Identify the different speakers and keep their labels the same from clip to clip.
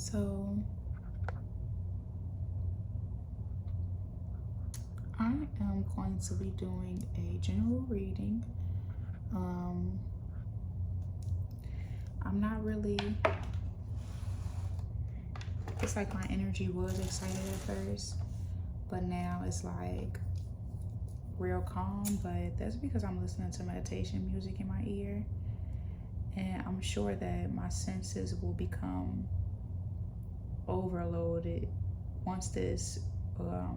Speaker 1: So I am going to be doing a general reading. I'm not really, it's like my energy was excited at first, but now it's like real calm. But that's because I'm listening to meditation music in my ear, and I'm sure that my senses will become overloaded once this I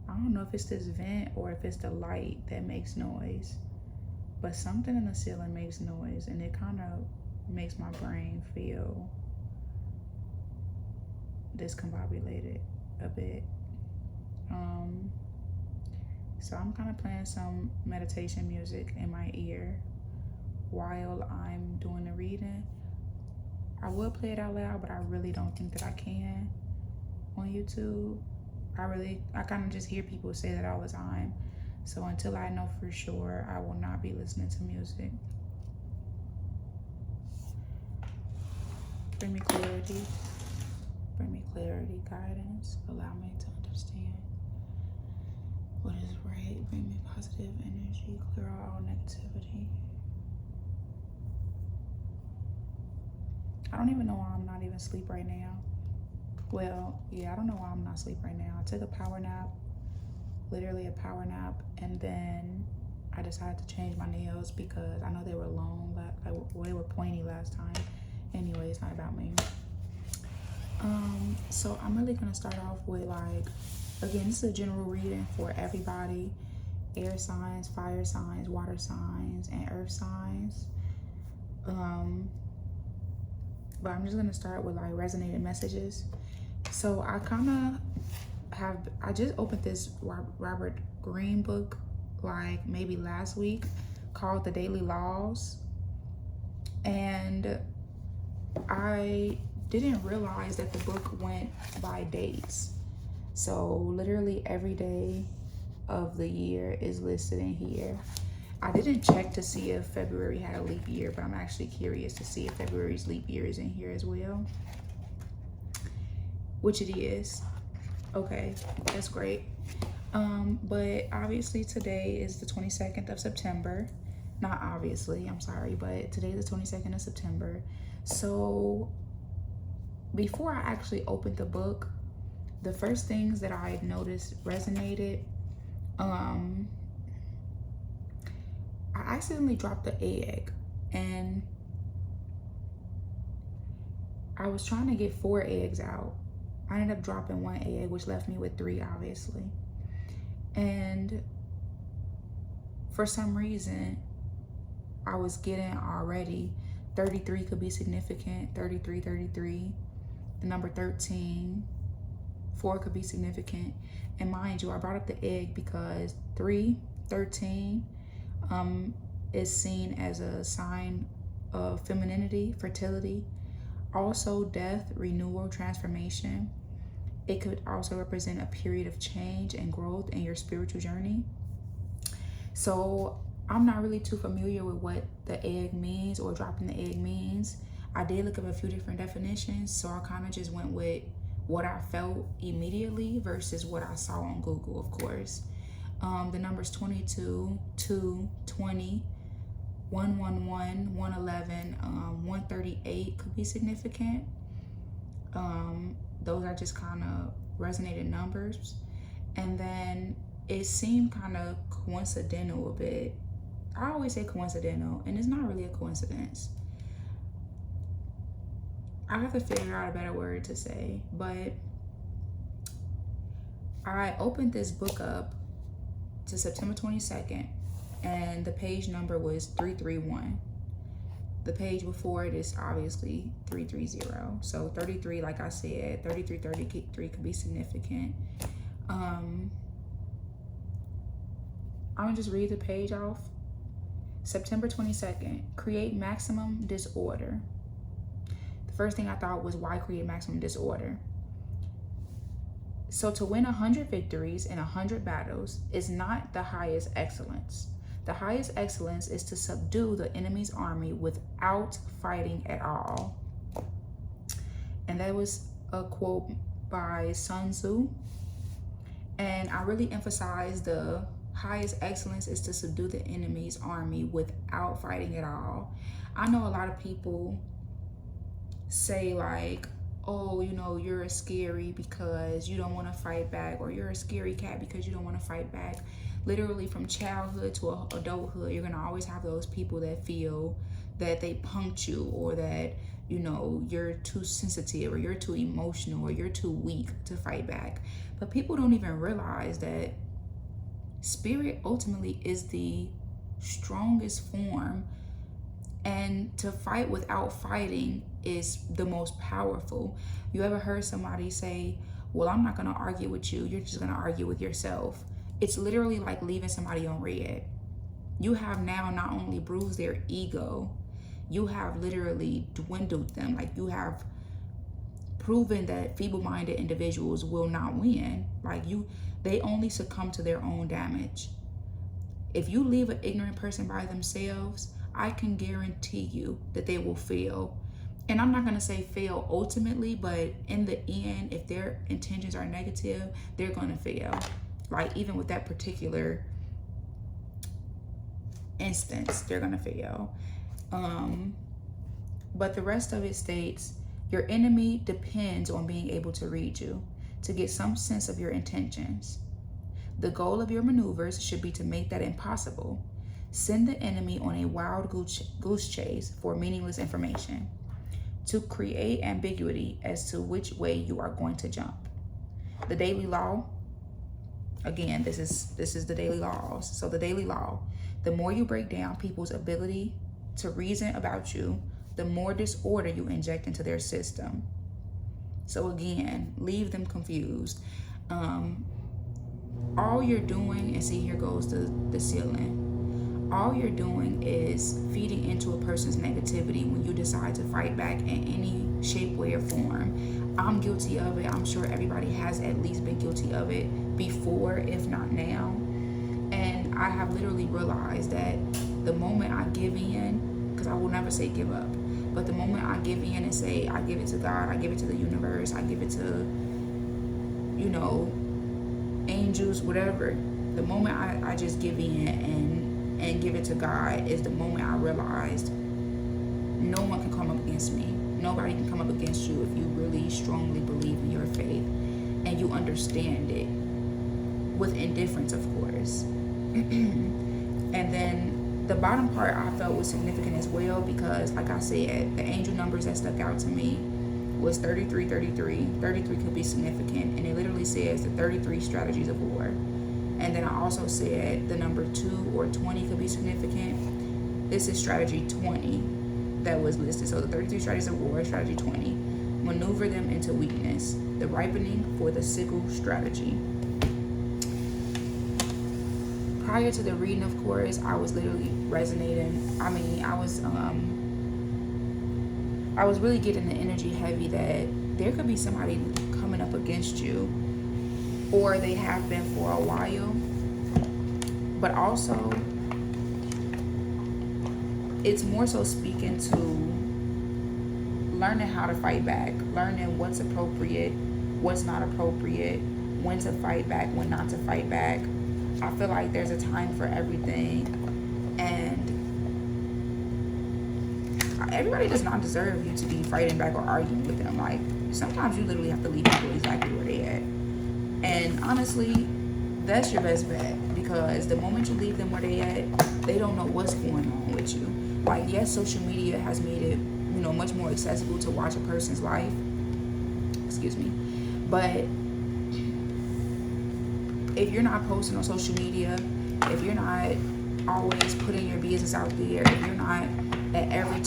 Speaker 1: don't know if it's this vent or if it's the light that makes noise, but something in the ceiling makes noise, and it kind of makes my brain feel discombobulated a bit. So I'm kind of playing some meditation music in my ear while I'm doing the reading. I would play it out loud, but I really don't think that I can on YouTube. I kind of just hear people say that all the time. So until I know for sure, I will not be listening to music. Bring me clarity. Bring me clarity, guidance. Allow me to understand what is right. Bring me positive energy. Clear out all negativity. I don't even know why I'm not even asleep right now. Well, yeah, I don't know why I'm not asleep right now. I took a power nap, literally a power nap, and then I decided to change my nails because I know they were long, but they were pointy last time. Anyway, it's not about me. So I'm really gonna start off with again, this is a general reading for everybody: air signs, fire signs, water signs, and earth signs. But I'm just gonna start with resonating messages. So I just opened this Robert Greene book maybe last week called The Daily Laws, and I didn't realize that the book went by dates. So literally every day of the year is listed in here. I didn't check to see if February had a leap year, but I'm actually curious to see if February's leap year is in here as well, which it is. Okay, that's great. But obviously today is the 22nd of September. Not obviously, I'm sorry, but today is the 22nd of September. So before I actually opened the book, the first things that I noticed resonated, I accidentally dropped the egg, and I was trying to get 4 eggs out. I ended up dropping 1 egg, which left me with 3, obviously. And for some reason, I was getting already 33 could be significant, 33, 33. The number 13, 4 could be significant. And mind you, I brought up the egg because 3, 13, is seen as a sign of femininity, fertility, also death, renewal, transformation. It could also represent a period of change and growth in your spiritual journey. So I'm not really too familiar with what the egg means or dropping the egg means. I did look up a few different definitions, so I kind of just went with what I felt immediately versus what I saw on Google, of course. The numbers 22, 2, 20, 111, 111, 138 could be significant. Those are just kind of resonated numbers. And then it seemed kind of coincidental a bit. I always say coincidental, and it's not really a coincidence. I have to figure out a better word to say, but I opened this book up to September 22nd, and the page number was 331. The page before it is obviously 330. So 33, like I said, 33, 33 could be significant. I'm gonna just read the page off. September 22nd, create maximum disorder. The first thing I thought was, why create maximum disorder? So to win 100 victories in 100 battles is not the highest excellence. The highest excellence is to subdue the enemy's army without fighting at all. And that was a quote by Sun Tzu. And I really emphasize the highest excellence is to subdue the enemy's army without fighting at all. I know a lot of people say like, oh, you know, you're scary because you don't want to fight back, or you're a scary cat because you don't want to fight back. Literally from childhood to adulthood, you're going to always have those people that feel that they punked you, or that, you know, you're too sensitive, or you're too emotional, or you're too weak to fight back. But people don't even realize that spirit ultimately is the strongest form, and to fight without fighting is the most powerful. You ever heard somebody say, well, I'm not going to argue with you, you're just going to argue with yourself? It's literally like leaving somebody on red. You have now not only bruised their ego, you have literally dwindled them. Like, you have proven that feeble-minded individuals will not win. Like, they only succumb to their own damage. If you leave an ignorant person by themselves, I can guarantee you that they will fail. And I'm not going to say fail ultimately, but in the end, if their intentions are negative, they're going to fail. Like, even with that particular instance, they're going to fail. But the rest of it states, your enemy depends on being able to read you, to get some sense of your intentions. The goal of your maneuvers should be to make that impossible. Send the enemy on a wild goose chase for meaningless information, to create ambiguity as to which way you are going to jump. The daily law, again, this is the daily laws. So the daily law, the more you break down people's ability to reason about you, the more disorder you inject into their system. So again, leave them confused. All you're doing, and see, here goes the ceiling. All you're doing is feeding into a person's negativity when you decide to fight back in any shape, way, or form. I'm guilty of it. I'm sure everybody has at least been guilty of it before, if not now. And I have literally realized that the moment I give in, because I will never say give up, but the moment I give in and say, I give it to God, I give it to the universe, I give it to, you know, angels, whatever. The moment I just give in and give it to God is the moment I realized no one can come up against me. Nobody can come up against you if you really strongly believe in your faith and you understand it, with indifference, of course. And then the bottom part I felt was significant as well, because like I said, the angel numbers that stuck out to me was 33, 33. 33 could be significant, and it literally says the 33 strategies of war. And then I also said the number 2 or 20 could be significant. This is strategy 20 that was listed. So the 33 strategies of war, strategy 20. Maneuver them into weakness. The ripening for the sickle strategy. Prior to the reading, of course, I was literally resonating. I mean, I was really getting the energy heavy that there could be somebody coming up against you, or they have been for a while. But also, it's more so speaking to learning how to fight back, learning what's appropriate, what's not appropriate, when to fight back, when not to fight back. I feel like there's a time for everything, and everybody does not deserve you to be fighting back or arguing with them. Like, sometimes you literally have to leave people exactly where they at. And honestly, that's your best bet, because the moment you leave them where they at, they don't know what's going on with you. Like, yes, social media has made it, you know, much more accessible to watch a person's life. Excuse me. But if you're not posting on social media, if you're not always putting your business out there, if you're not at every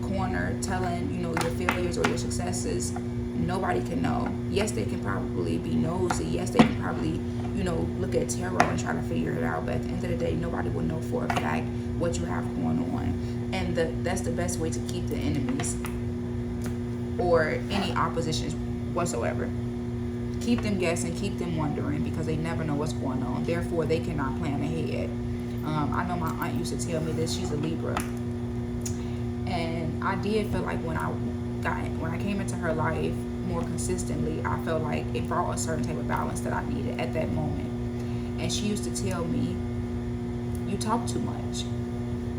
Speaker 1: corner telling, you know, your failures or your successes, nobody can know. Yes, they can probably be nosy. Yes, they can probably, you know, look at tarot and try to figure it out. But at the end of the day, nobody will know for a fact what you have going on. And that's the best way to keep the enemies or any oppositions whatsoever. Keep them guessing, keep them wondering, because they never know what's going on. Therefore, they cannot plan ahead. I know my aunt used to tell me this. She's a Libra. And I did feel like when I when I came into her life more consistently, I felt like it brought a certain type of balance that I needed at that moment. And she used to tell me, you talk too much.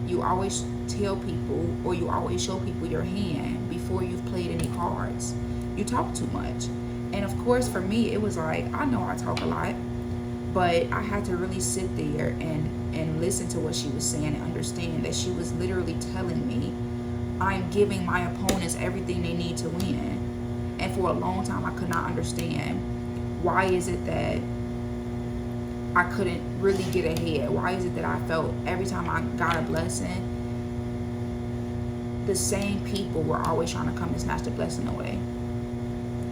Speaker 1: You always tell people, or you always show people your hand before you've played any cards. You talk too much. And of course, for me, it was like, I know I talk a lot, but I had to really sit there and listen to what she was saying and understand that she was literally telling me I'm giving my opponents everything they need to win. And for a long time, I could not understand, why is it that I couldn't really get ahead? Why is it that I felt every time I got a blessing, the same people were always trying to come and snatch the blessing away?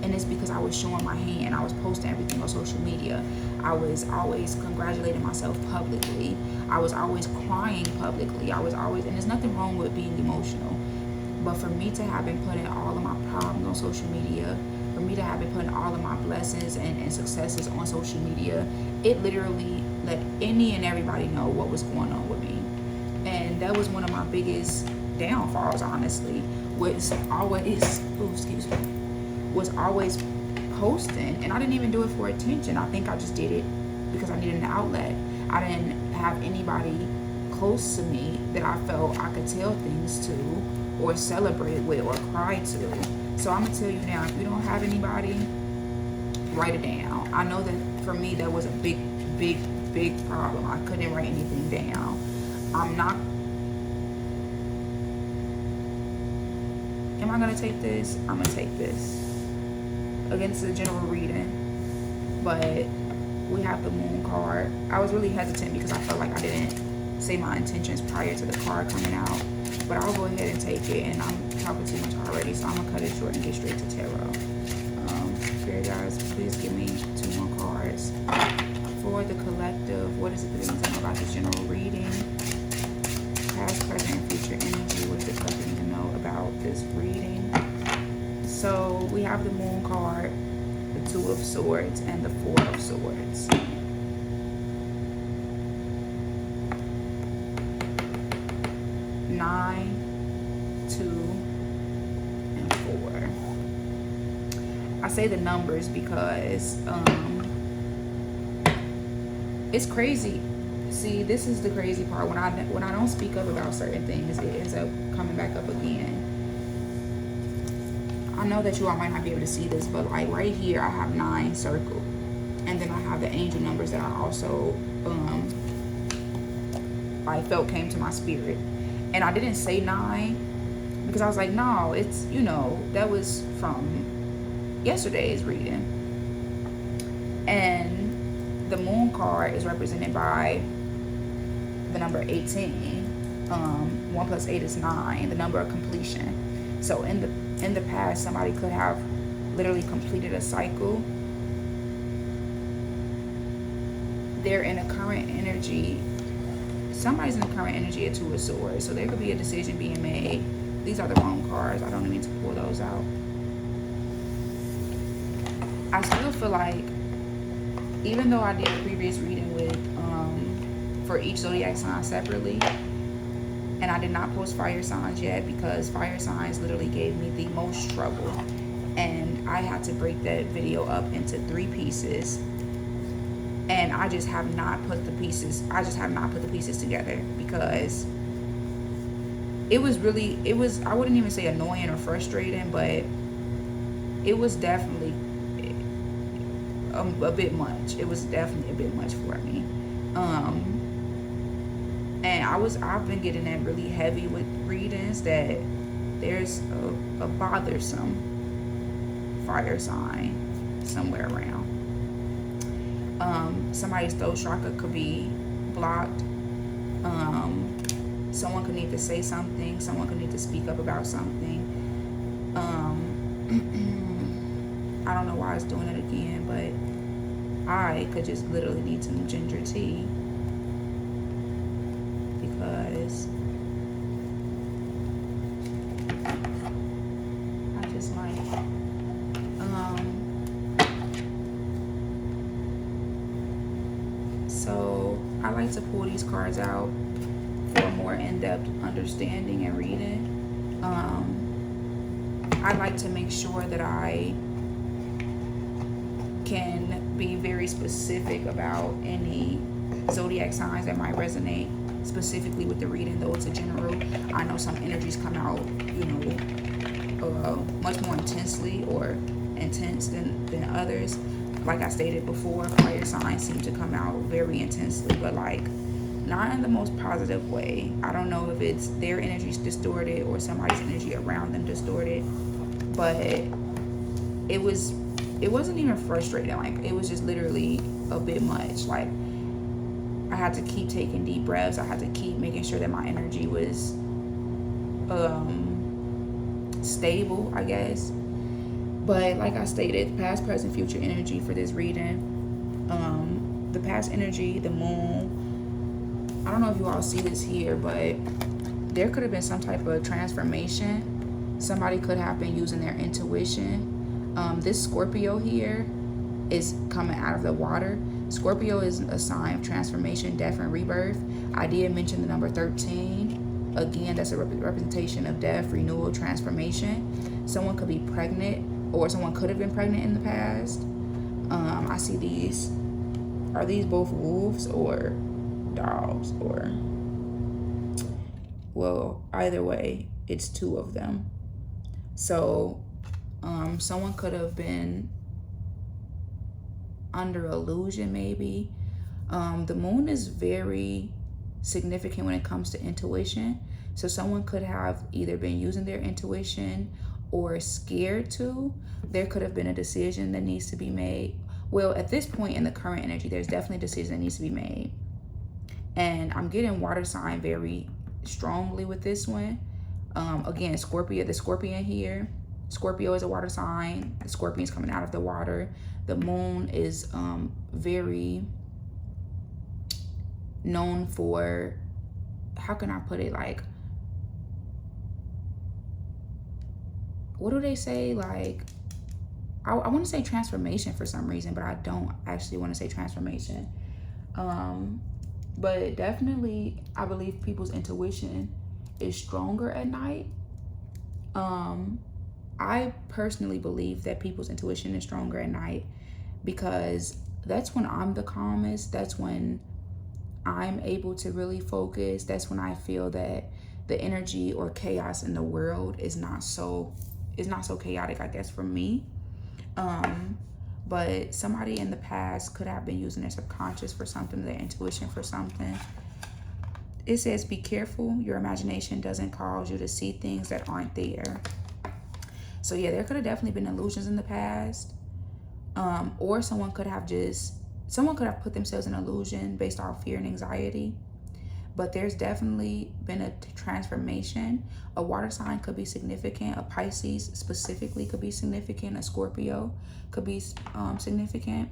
Speaker 1: And it's because I was showing my hand. I was posting everything on social media. I was always congratulating myself publicly. I was always crying publicly. I was always, and there's nothing wrong with being emotional. But for me to have been putting all of my problems on social media, for me to have been putting all of my blessings and successes on social media, it literally let any and everybody know what was going on with me. And that was one of my biggest downfalls, honestly, was always, was always posting. And I didn't even do it for attention. I think I just did it because I needed an outlet. I didn't have anybody close to me that I felt I could tell things to, or celebrate with, or cry to. So I'm gonna tell you now, if you don't have anybody, write it down. I know that for me, that was a big problem. I couldn't write anything down. Am I gonna take this? I'm gonna take this. Again, this is a general reading, but we have the moon card. I was really hesitant because I felt like I didn't say my intentions prior to the card coming out. But I'll go ahead and take it, and I'm talking too much already, so I'm gonna cut it short and get straight to tarot. Spirit guys, please give me 2 more cards. For the collective, what is it that you need to know about this general reading? Past, present, and future energy. What is the collective need to know about this reading? So we have the moon card, the 2 of swords, and the 4 of swords. Nine, 2, and 4. I say the numbers because it's crazy. See, this is the crazy part. When I don't speak up about certain things, it ends up coming back up again. I know that you all might not be able to see this, but like right here, I have 9 circled, and then I have the angel numbers that I also I felt came to my spirit. And I didn't say 9 because I was like, no, it's, that was from yesterday's reading. And the moon card is represented by the number 18. 1 plus 8 is 9, the number of completion. So in the past, somebody could have literally completed a cycle. They're in a current energy. Somebody's in the current energy of 2 of swords. So there could be a decision being made. These are the wrong cards. I don't even need to pull those out. I still feel like, even though I did a previous reading with for each zodiac sign separately, and I did not post fire signs yet because fire signs literally gave me the most trouble, and I had to break that video up into 3 pieces. And I just have not put the pieces, together because it was, I wouldn't even say annoying or frustrating, but it was definitely a bit much. It was definitely a bit much for me. And I've been getting that really heavy with readings that there's a bothersome fire sign somewhere around. Somebody's throat chakra could be blocked. Someone could need to say something. Someone could need to speak up about something. I don't know why it's doing it again, but I could just literally need some ginger tea because I just might. So I like to pull these cards out for a more in-depth understanding and reading. I I like to make sure that I can be very specific about any zodiac signs that might resonate specifically with the reading, though it's a general. I know some energies come out, much more intensely or intense than others. Like I stated before, fire signs seem to come out very intensely, but like not in the most positive way. I don't know if it's their energy's distorted or somebody's energy around them distorted, but it wasn't even frustrating. Like, it was just literally a bit much. Like, I had to keep taking deep breaths. I had to keep making sure that my energy was stable, I guess. But like I stated, past, present, future energy for this reading. The past energy, the moon. I don't know if you all see this here, but there could have been some type of transformation. Somebody could have been using their intuition. This Scorpio here is coming out of the water. Scorpio is a sign of transformation, death, and rebirth. I did mention the number 13. Again, that's a representation of death, renewal, transformation. Someone could be pregnant, or someone could have been pregnant in the past. I see these. Are these both wolves or dogs? Or, well, either way, it's two of them. So someone could have been under illusion, maybe. The moon is very significant when it comes to intuition. So someone could have either been using their intuition or scared to. There could have been a decision that needs to be made. Well, at this point in the current energy, there's definitely a decision that needs to be made. And I'm getting water sign very strongly with this one. Again, Scorpio, the scorpion here. Scorpio is a water sign. The scorpion is coming out of the water. The moon is very known for, how can I put it, like, what do they say? Like, I want to say transformation for some reason, but I don't actually want to say transformation. But definitely, I believe people's intuition is stronger at night. I personally believe that people's intuition is stronger at night because that's when I'm the calmest. That's when I'm able to really focus. That's when I feel that the energy or chaos in the world is not so chaotic, I guess, for me. But somebody in the past could have been using their subconscious for something, their intuition for something. It says, be careful. Your imagination doesn't cause you to see things that aren't there. So yeah, there could have definitely been illusions in the past. Or someone could have put themselves in illusion based off fear and anxiety. But there's definitely been a transformation. A water sign could be significant. A Pisces specifically could be significant. A Scorpio could be significant.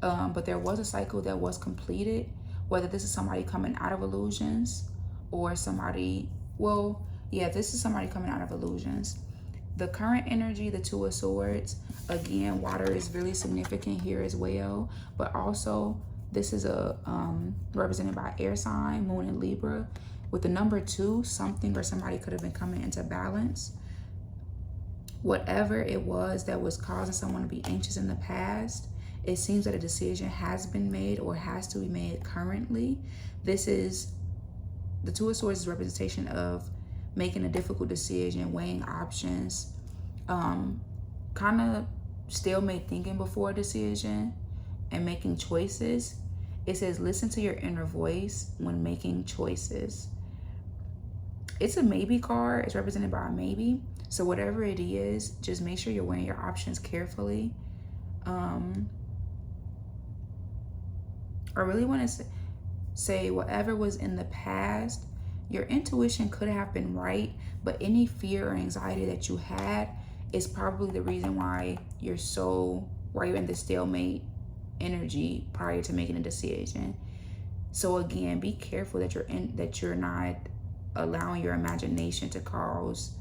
Speaker 1: But there was a cycle that was completed. Whether this is somebody coming out of illusions or somebody, well, yeah, this is somebody coming out of illusions. The current energy, the Two of Swords, again, water is really significant here as well. But also, this is represented by air sign, moon in Libra. With the number 2, something or somebody could have been coming into balance. Whatever it was that was causing someone to be anxious in the past, it seems that a decision has been made or has to be made currently. This is, the Two of Swords is a representation of making a difficult decision, weighing options, kind of stalemate thinking before a decision, and making choices. It says, listen to your inner voice when making choices. It's a maybe card. It's represented by a maybe. So whatever it is, just make sure you're weighing your options carefully. I really want to say whatever was in the past, your intuition could have been right, but any fear or anxiety that you had is probably the reason why you're in the stalemate energy prior to making a decision. So again, be careful that you're not allowing your imagination to cause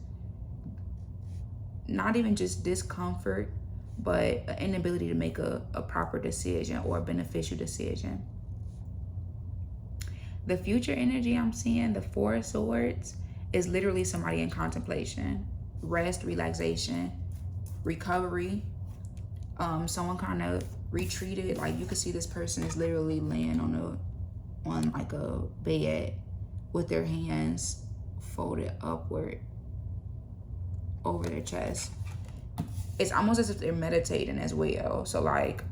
Speaker 1: not even just discomfort, but an inability to make a proper decision or a beneficial decision. The future energy I'm seeing, the Four of Swords, is literally somebody in contemplation. rest, relaxation, recovery. Someone kind of retreated. Like you could see this person is literally laying on like a bed with their hands folded upward over their chest. It's almost as if they're meditating as well. So like,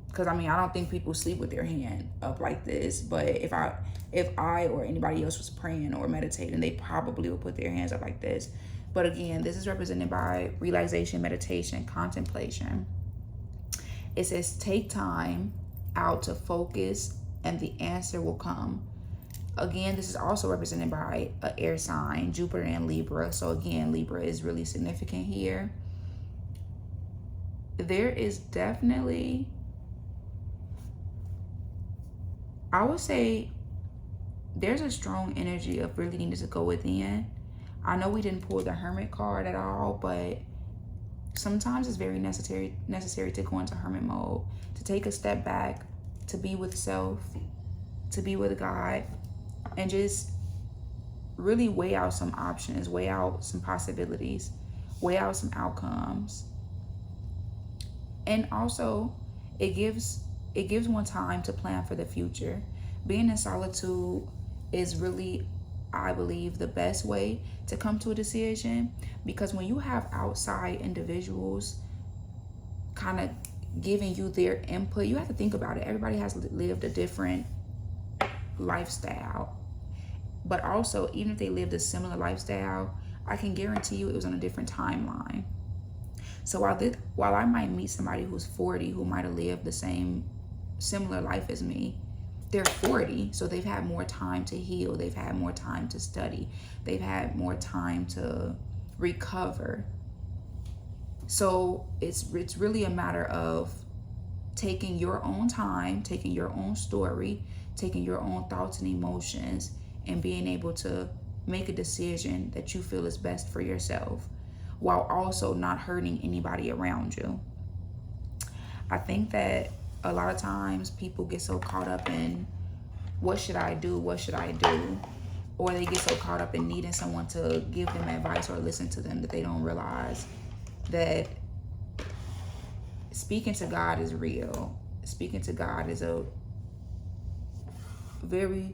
Speaker 1: because I mean, I don't think people sleep with their hand up like this, but if I or anybody else was praying or meditating, they probably would put their hands up like this. But again, this is represented by relaxation, meditation, contemplation. It says, take time out to focus and the answer will come. Again, this is also represented by an air sign, Jupiter and Libra. So again, Libra is really significant here. There is definitely, I would say, there's a strong energy of really needing to go within. I know we didn't pull the Hermit card at all, but sometimes it's very necessary to go into hermit mode, to take a step back, to be with self, to be with God, and just really weigh out some options, weigh out some possibilities, weigh out some outcomes. And also, it gives one time to plan for the future. Being in solitude is really, I believe, the best way to come to a decision, because when you have outside individuals kind of giving you their input, you have to think about it. Everybody has lived a different lifestyle, but also even if they lived a similar lifestyle, I can guarantee you it was on a different timeline. So while I might meet somebody who's 40 who might have lived the similar life as me, they're 40, so they've had more time to heal, they've had more time to study, they've had more time to recover. So it's really a matter of taking your own time, taking your own story, taking your own thoughts and emotions, and being able to make a decision that you feel is best for yourself, while also not hurting anybody around you. I think that a lot of times people get so caught up in what should I do? Or they get so caught up in needing someone to give them advice or listen to them that they don't realize that speaking to God is real. Speaking to God is a very,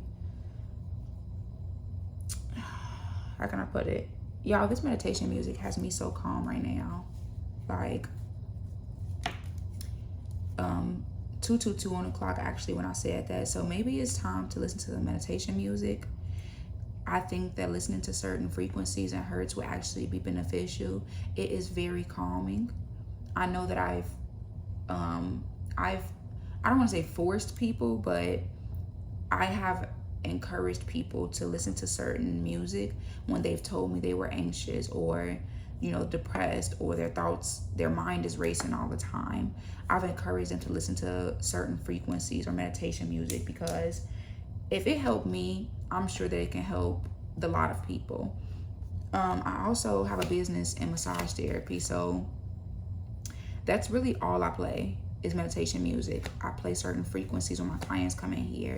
Speaker 1: how can I put it? Y'all, this meditation music has me so calm right now. Like, 222 on the clock actually when I said that. So maybe it's time to listen to the meditation music. I think that listening to certain frequencies and hertz will actually be beneficial. It is very calming. I know that I don't want to say forced people, but I have encouraged people to listen to certain music when they've told me they were anxious or depressed, or their mind is racing all the time. I've encouraged them to listen to certain frequencies or meditation music, because if it helped me, I'm sure that it can help a lot of people. I also have a business in massage therapy, so that's really all I play is meditation music. I play certain frequencies when my clients come in here.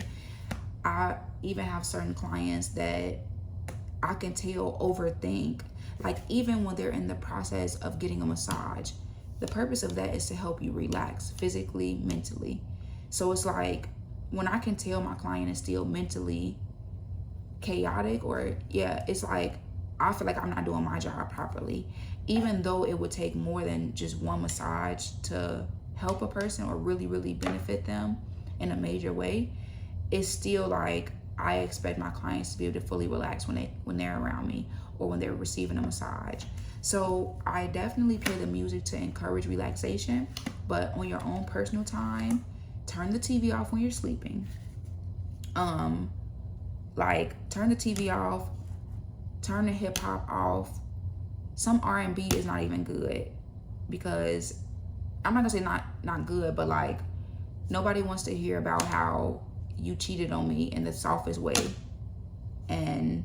Speaker 1: I even have certain clients that I can tell overthink. Like, even when they're in the process of getting a massage, the purpose of that is to help you relax physically, mentally. So it's like, when I can tell my client is still mentally chaotic, it's like, I feel like I'm not doing my job properly. Even though it would take more than just one massage to help a person or really, really benefit them in a major way, it's still like, I expect my clients to be able to fully relax when they're around me or when they're receiving a massage. So I definitely play the music to encourage relaxation, but on your own personal time, turn the TV off when you're sleeping. Like, turn the TV off, turn the hip hop off. Some R&B is not even good, because I'm not gonna say not good, but like, nobody wants to hear about how you cheated on me in the softest way. And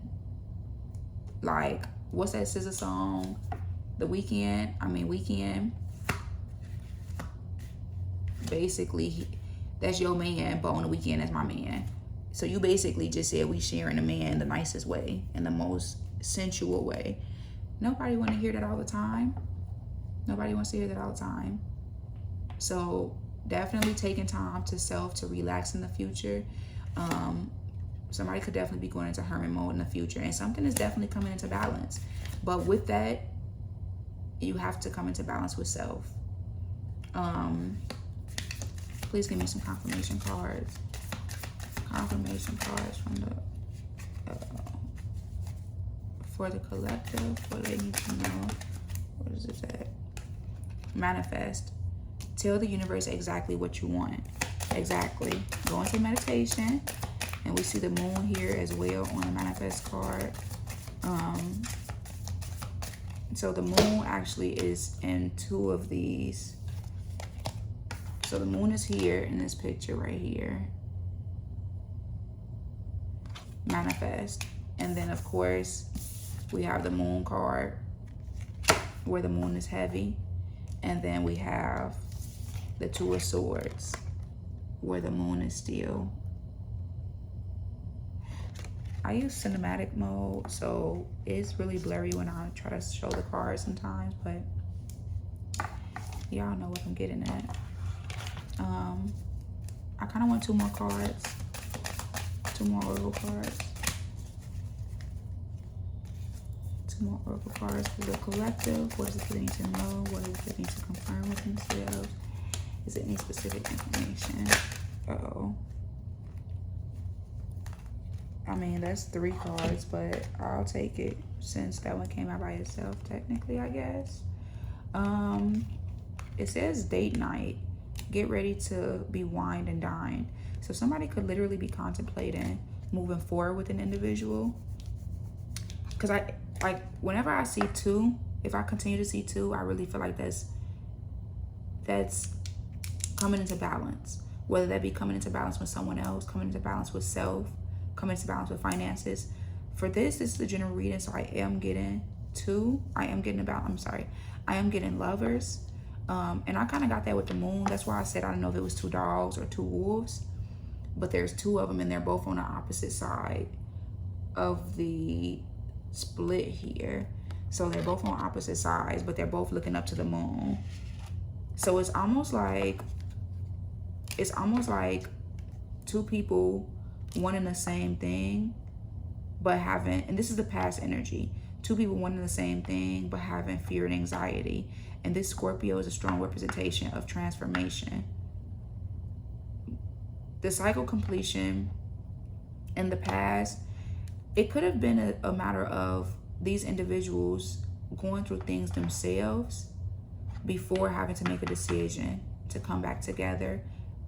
Speaker 1: like, what's that SZA song? Weekend. Basically, that's your man, but on the weekend, that's my man. So you basically just said we sharing a man the nicest way, in the most sensual way. Nobody want to hear that all the time. Nobody wants to hear that all the time. So definitely taking time to self to relax in the future. Somebody could definitely be going into hermit mode in the future, and something is definitely coming into balance. But with that, you have to come into balance with self. Please give me some confirmation cards. Confirmation cards from the for the collective. What do they need to know? What is it at? Manifest. Tell the universe exactly what you want. Exactly. Go into meditation. And we see the moon here as well on the manifest card. So the moon actually is in two of these. So the moon is here in this picture right here. Manifest. And then of course we have the moon card where the moon is heavy. And then we have the Two of Swords where the moon is still. I use cinematic mode, so it's really blurry when I try to show the cards sometimes, but y'all know what I'm getting at. I kind of want two more cards. Two more oracle cards. Two more oracle cards for the collective. What does it need to know? What does it need to confirm with themselves? Is it any specific information? Uh-oh. I mean, that's 3 cards, but I'll take it since that one came out by itself, technically, I guess. It says date night. Get ready to be wined and dined. So somebody could literally be contemplating moving forward with an individual. Because whenever I see 2, if I continue to see 2, I really feel like that's coming into balance. Whether that be coming into balance with someone else, coming into balance with self, coming into balance with finances. For this is the general reading, so I am getting 2. I am getting lovers. And I kind of got that with the moon. That's why I said I don't know if it was 2 dogs or 2 wolves, but there's 2 of them and they're both on the opposite side of the split here. So they're both on opposite sides, but they're both looking up to the moon. So it's almost like 2 people wanting the same thing, but having, and this is the past energy, 2 people wanting the same thing, but having fear and anxiety. And this Scorpio is a strong representation of transformation. The cycle completion in the past, it could have been a matter of these individuals going through things themselves before having to make a decision to come back together,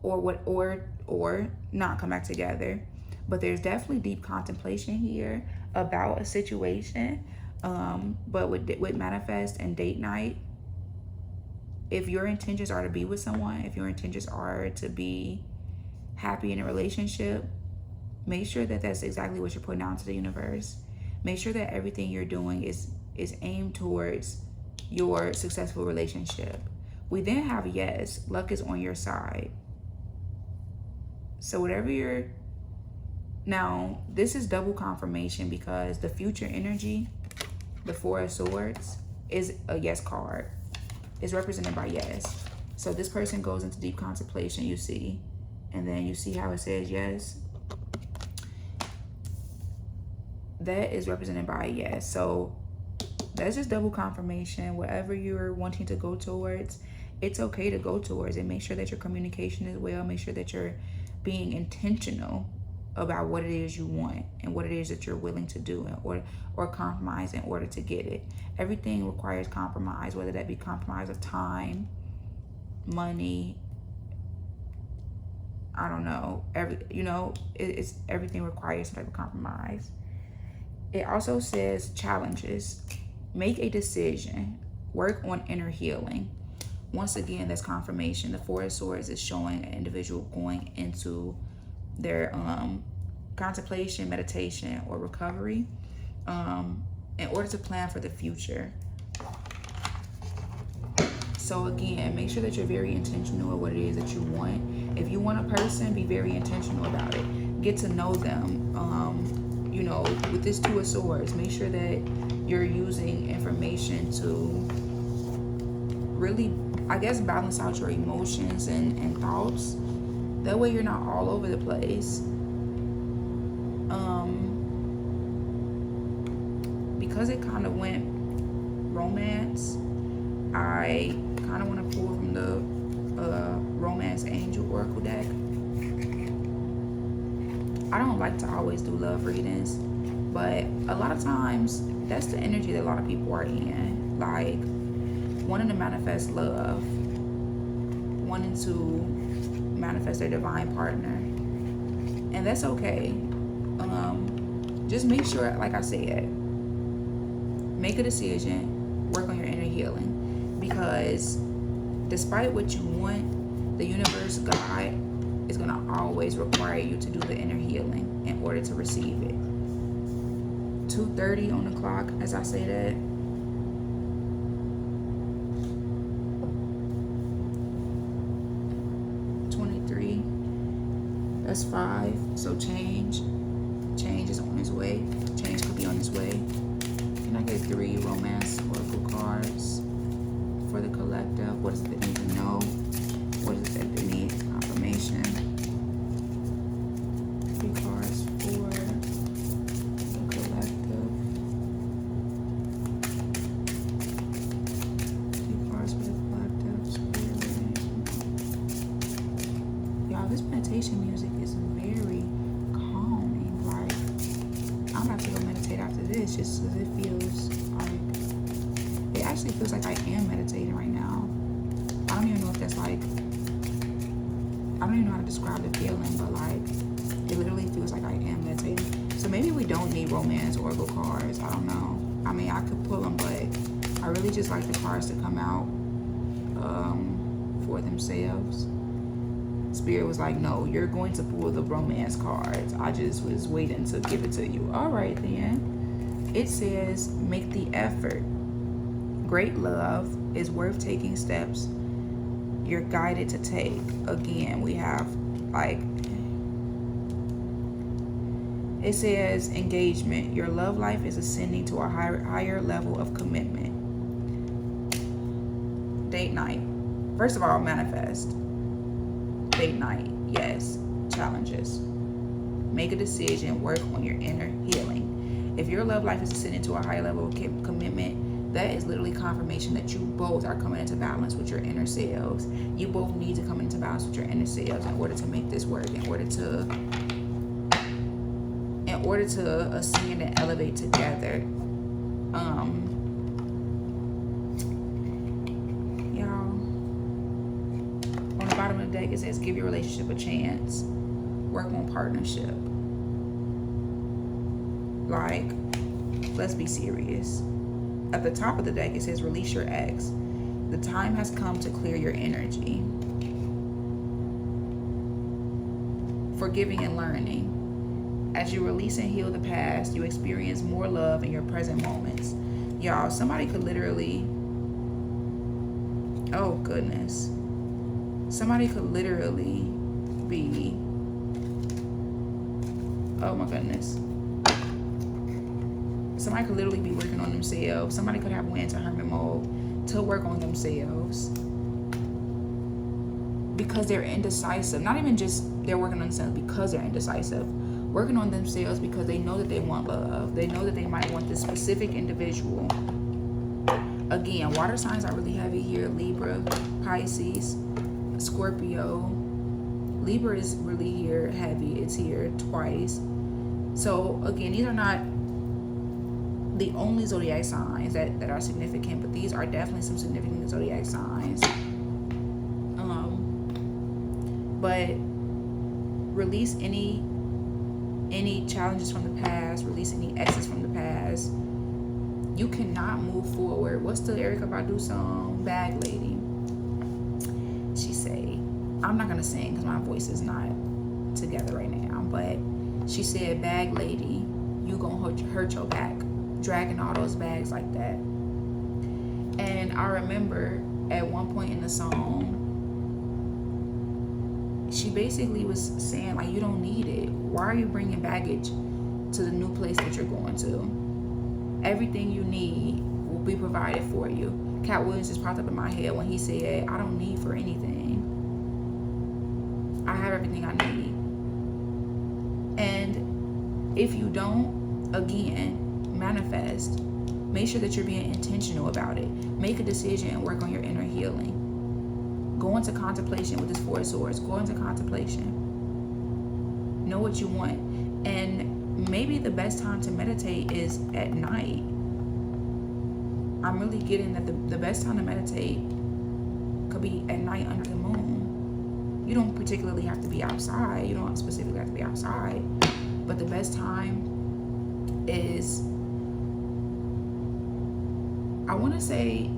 Speaker 1: or not come back together. But there's definitely deep contemplation here about a situation. But with manifest and date night, if your intentions are to be with someone, if your intentions are to be happy in a relationship, make sure that that's exactly what you're putting out to the universe. Make sure that everything you're doing is aimed towards your successful relationship. We then have yes, luck is on your side. So whatever you're, now this is double confirmation because the future energy, the 4 of Swords, is a yes card. It's represented by yes. So this person goes into deep contemplation, you see, and then you see how it says yes. That is represented by a yes. So that's just double confirmation. Whatever you're wanting to go towards, it's okay to go towards it. Make sure that your communication is well. Make sure that you're being intentional about what it is you want and what it is that you're willing to do or compromise in order to get it. Everything requires compromise, whether that be compromise of time, money, I don't know, it's everything requires some type of compromise. It also says challenges. Make a decision. Work on inner healing. Once again, that's confirmation. The 4 of Swords is showing an individual going into their contemplation, meditation, or recovery in order to plan for the future. So again, make sure that you're very intentional with what it is that you want. If you want a person, be very intentional about it. Get to know them. With this 2 of Swords, make sure that you're using information information to really, I guess, balance out your emotions and thoughts. That way you're not all over the place. Because it kind of went romance, I kind of want to pull from the Romance Angel Oracle deck. I don't like to always do love readings, but a lot of times that's the energy that a lot of people are in. Like wanting to manifest love, wanting to manifest their divine partner. And that's okay. Just make sure, like I said, make a decision, work on your inner healing. Because despite what you want, the universe, God, is going to always require you to do the inner healing in order to receive it. 2:30 on the clock, as I say that. That's 5. So change is on its way. Change could be on its way. Can I get 3 romance oracle cards for the collective? What is it they need to know? What is it that they need confirmation? 3 cards for the collective. 3 cards for the collective. Y'all, this meditation music is very calming. Like, I'm about to go meditate after this just because it feels like, it actually feels like I am meditating right now. I don't even know if that's like, I don't even know how to describe the feeling, but like, it literally feels like I am meditating. So maybe we don't need romance oracle cards. I don't know. I mean, I could pull them, but I really just like the cards to come out for themselves. Spirit was like, no, you're going to pull the romance cards. I just was waiting to give it to you. All right, then. It says, make the effort. Great love is worth taking steps you're guided to take. Again, we have like, it says engagement. Your love life is ascending to a higher level of commitment. Date night. First of all, manifest. Date night, yes. Challenges. Make a decision, work on your inner healing. If your love life is ascending to a higher level of commitment, that is literally confirmation that you both are coming into balance with your inner selves. You both need to come into balance with your inner selves in order to make this work, in order to ascend and elevate together. Y'all, on the bottom of the deck it says, give your relationship a chance. Work on partnership. Like, let's be serious. At the top of the deck, it says, release your ex. The time has come to clear your energy. Forgiving and learning. As you release and heal the past, you experience more love in your present moments. Y'all, somebody could literally, oh goodness. Somebody could literally be, oh my goodness. Somebody could literally be working on themselves. Somebody could have went into hermit mode to work on themselves because they're indecisive. Not even just they're working on themselves because they're indecisive. Working on themselves because they know that they want love. They know that they might want this specific individual. Again, water signs are really heavy here. Libra, Pisces, Scorpio. Libra is really here heavy. It's here twice. So again, these are not the only zodiac signs that are significant, but these are definitely some significant zodiac signs. But release any challenges from the past, release any exes from the past. You cannot move forward. What's the Erykah Badu song, Bag Lady? She say, I'm not gonna sing because my voice is not together right now, but she said, bag lady, you gonna hurt your back, dragging all those bags like that. And I remember at one point in the song, she basically was saying, like, you don't need it. Why are you bringing baggage to the new place that you're going to? Everything you need will be provided for you. Cat Williams just popped up in my head when he said, I don't need for anything. I have everything I need. And if you don't, again, manifest. Make sure that you're being intentional about it. Make a decision and work on your inner healing. Go into contemplation with this Four of Swords. Go into contemplation. Know what you want. And maybe the best time to meditate is at night. I'm really getting that the best time to meditate could be at night under the moon. You don't particularly have to be outside. You don't specifically have to be outside. But the best time is, I want to say,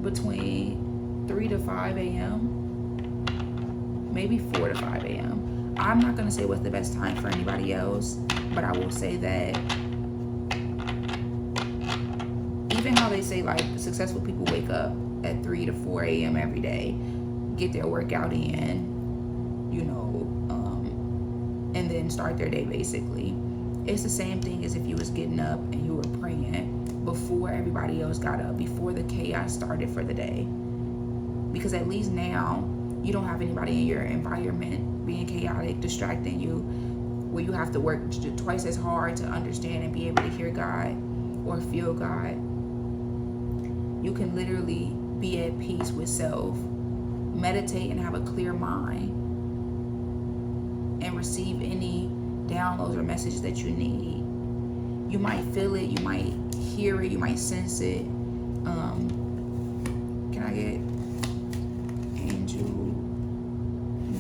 Speaker 1: between 3 to 5 a.m. Maybe 4 to 5 a.m. I'm not going to say what's the best time for anybody else, but I will say that even how they say like successful people wake up at 3 to 4 a.m. every day, get their workout in, and then start their day basically. It's the same thing as if you was getting up and you were praying before everybody else got up, before the chaos started for the day. Because at least now you don't have anybody in your environment being chaotic, distracting you, where you have to work twice as hard to understand and be able to hear God or feel God. You can literally be at peace with self, meditate and have a clear mind, and receive any downloads or messages that you need. You might feel it, you might hear it, you might sense it. Can I get angel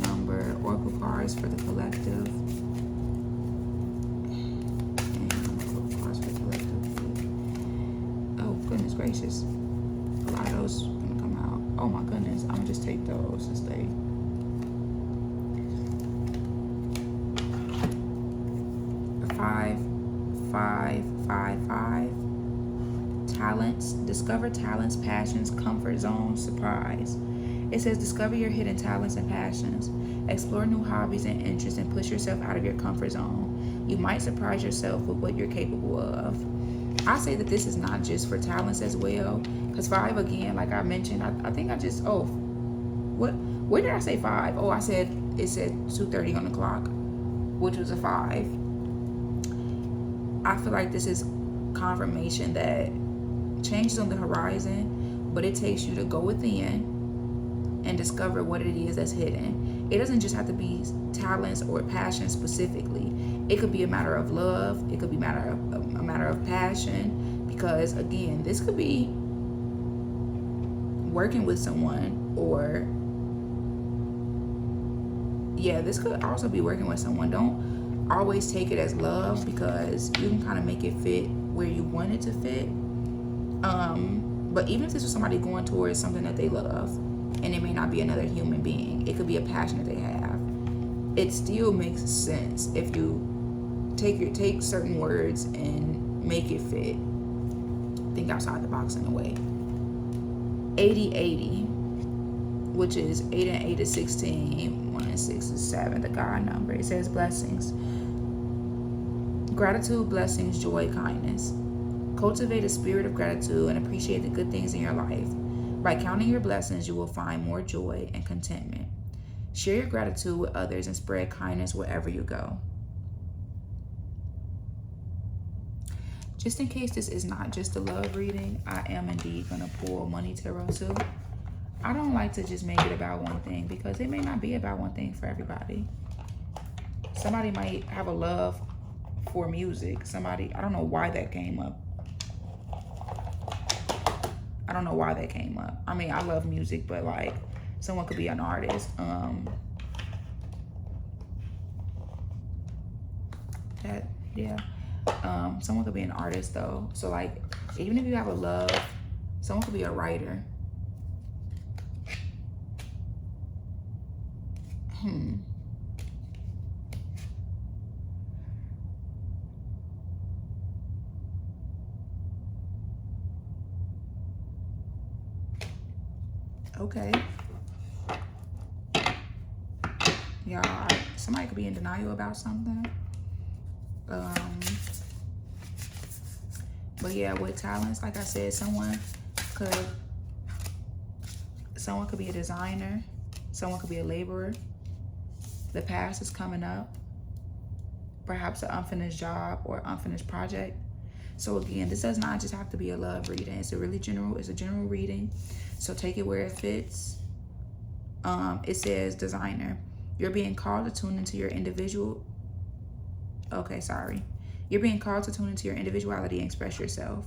Speaker 1: number, oracle cards for the collective? And oracle cards for the collective. Oh goodness gracious, a lot of those gonna come out. Oh my goodness, I'm gonna just take those since they. Five. Talents. Discover talents, passions, comfort zone, surprise. It says discover your hidden talents and passions. Explore new hobbies and interests and push yourself out of your comfort zone. You might surprise yourself with what you're capable of. I say that this is not just for talents as well. Because 5, again, like I mentioned, I think I just, where did I say 5? Oh, it said 2:30 on the clock, which was a 5. I feel like this is confirmation that change is on the horizon, but it takes you to go within and discover what it is that's hidden. It doesn't just have to be talents or passion specifically. It could be a matter of love. It could be a matter of passion, because again, this could be working with someone, or this could also be working with someone. Don't always take it as love, because you can kind of make it fit where you want it to fit. But even if this was somebody going towards something that they love, and it may not be another human being, it could be a passion that they have, it still makes sense if you take certain words and make it fit. Think outside the box in a way. 80-80, which is 8 and 8 is 16, 1 and 6 is 7, the God number. It says blessings. Gratitude, blessings, joy, kindness. Cultivate a spirit of gratitude and appreciate the good things in your life. By counting your blessings, you will find more joy and contentment. Share your gratitude with others and spread kindness wherever you go. Just in case this is not just a love reading, I am indeed going to pull money tarot too. I don't like to just make it about one thing, because it may not be about one thing for everybody. Somebody might have a love for music. I don't know why that came up. I mean, I love music, but like, someone could be an artist. Someone could be an artist though. So like, even if you have a love, someone could be a writer. Okay. Y'all, somebody could be in denial about something. But yeah, with talents, like I said, someone could be a designer, someone could be a laborer. The past is coming up, perhaps an unfinished job or unfinished project. So again, this does not just have to be a love reading. It's a general reading. So take it where it fits. It says designer. You're being called to tune into your individual. Okay, sorry. You're being called to tune into your individuality and express yourself.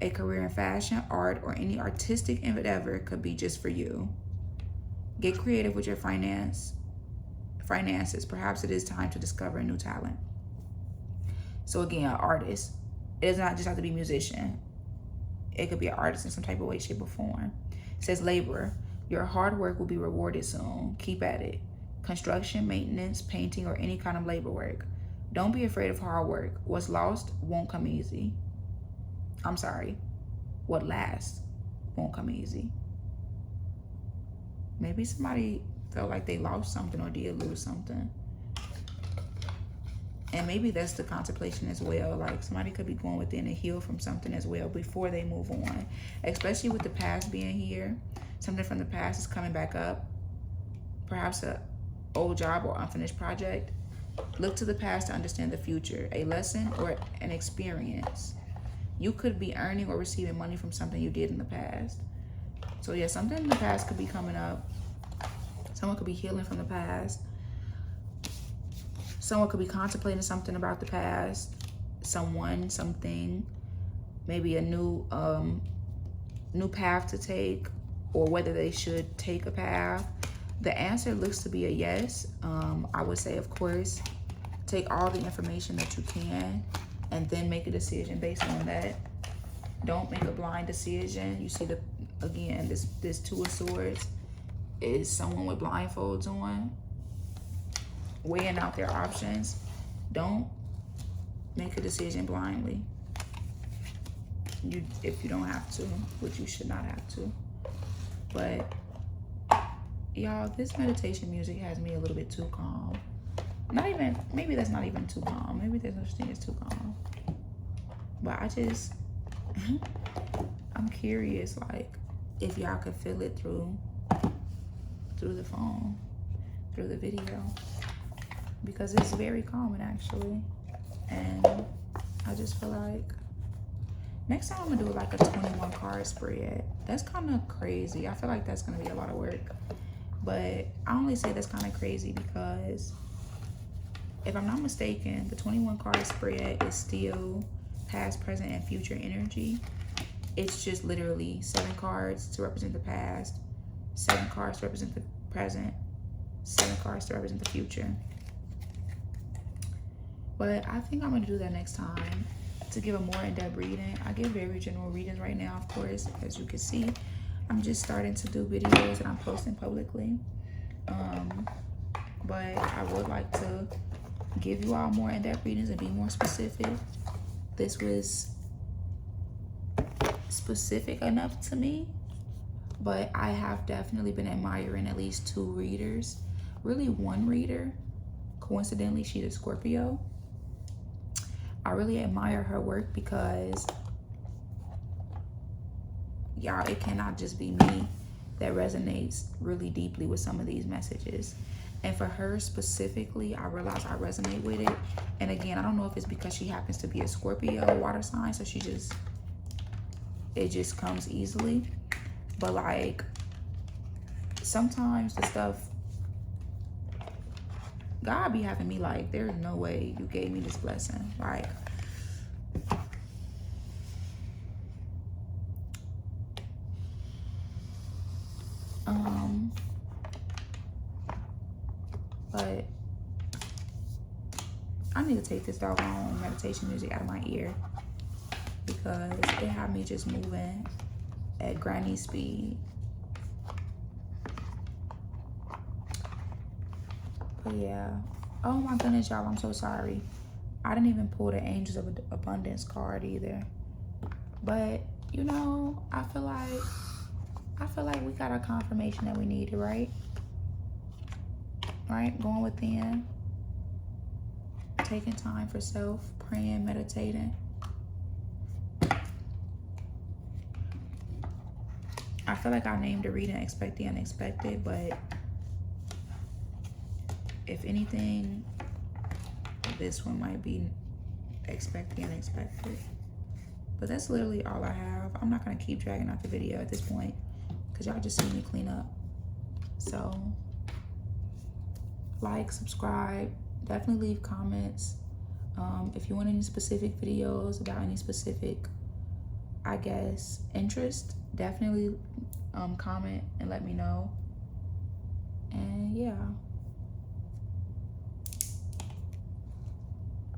Speaker 1: A career in fashion, art, or any artistic endeavor could be just for you. Get creative with your finances. Perhaps it is time to discover a new talent. So again, an artist. It does not just have to be a musician. It could be an artist in some type of way, shape, or form. It says laborer. Your hard work will be rewarded soon. Keep at it. Construction, maintenance, painting, or any kind of labor work. Don't be afraid of hard work. What's lost won't come easy. I'm sorry. What lasts won't come easy. Maybe somebody felt like they lost something or did lose something. And maybe that's the contemplation as well. Like somebody could be going within and heal from something as well before they move on. Especially with the past being here. Something from the past is coming back up. Perhaps an old job or unfinished project. Look to the past to understand the future. A lesson or an experience. You could be earning or receiving money from something you did in the past. So yeah, something in the past could be coming up. Someone could be healing from the past. Someone could be contemplating something about the past. Someone, something, maybe a new path to take, or whether they should take a path. The answer looks to be a yes. I would say, of course, take all the information that you can and then make a decision based on that. Don't make a blind decision. You see, again, this Two of Swords is someone with blindfolds on, weighing out their options. Don't make a decision blindly. If you don't have to, which you should not have to. But y'all, this meditation music has me a little bit too calm. Maybe that's not even too calm. Maybe there's no such thing as too calm. But I'm curious, like, if y'all could feel it through the phone, through the video. Because it's very calming, actually. And I just feel like next time I'm gonna do like a 21 card spread. That's kind of crazy. I feel like that's gonna be a lot of work. But I only say that's kind of crazy because if I'm not mistaken, the 21 card spread is still past, present, and future energy. It's just literally 7 cards to represent the past, 7 cards to represent the present, 7 cards to represent the future. But I think I'm going to do that next time to give a more in-depth reading. I give very general readings right now, of course, as you can see. I'm just starting to do videos and I'm posting publicly. But I would like to give you all more in-depth readings and be more specific. This was specific enough to me, but I have definitely been admiring at least 2 readers. Really, 1 reader. Coincidentally, she's a Scorpio. I really admire her work because, y'all, it cannot just be me that resonates really deeply with some of these messages. And for her specifically, I realize I resonate with it. And again, I don't know if it's because she happens to be a Scorpio water sign, so it just comes easily. But like, sometimes the stuff, God be having me like, there's no way you gave me this blessing. Like, but I need to take this doggone meditation music out of my ear because it had me just moving at granny speed. But yeah. Oh my goodness, y'all, I'm so sorry. I didn't even pull the Angels of Abundance card either. But, you know, I feel like we got our confirmation that we needed, right? Right? Going within. Taking time for self, praying, meditating. I feel like I named a reading Expect the Unexpected, but if anything, this one might be Expect the Unexpected. But that's literally all I have. I'm not gonna keep dragging out the video at this point because y'all just see me clean up. So like, subscribe, definitely leave comments. If you want any specific videos about any specific, I guess, interest, definitely comment and let me know. And yeah.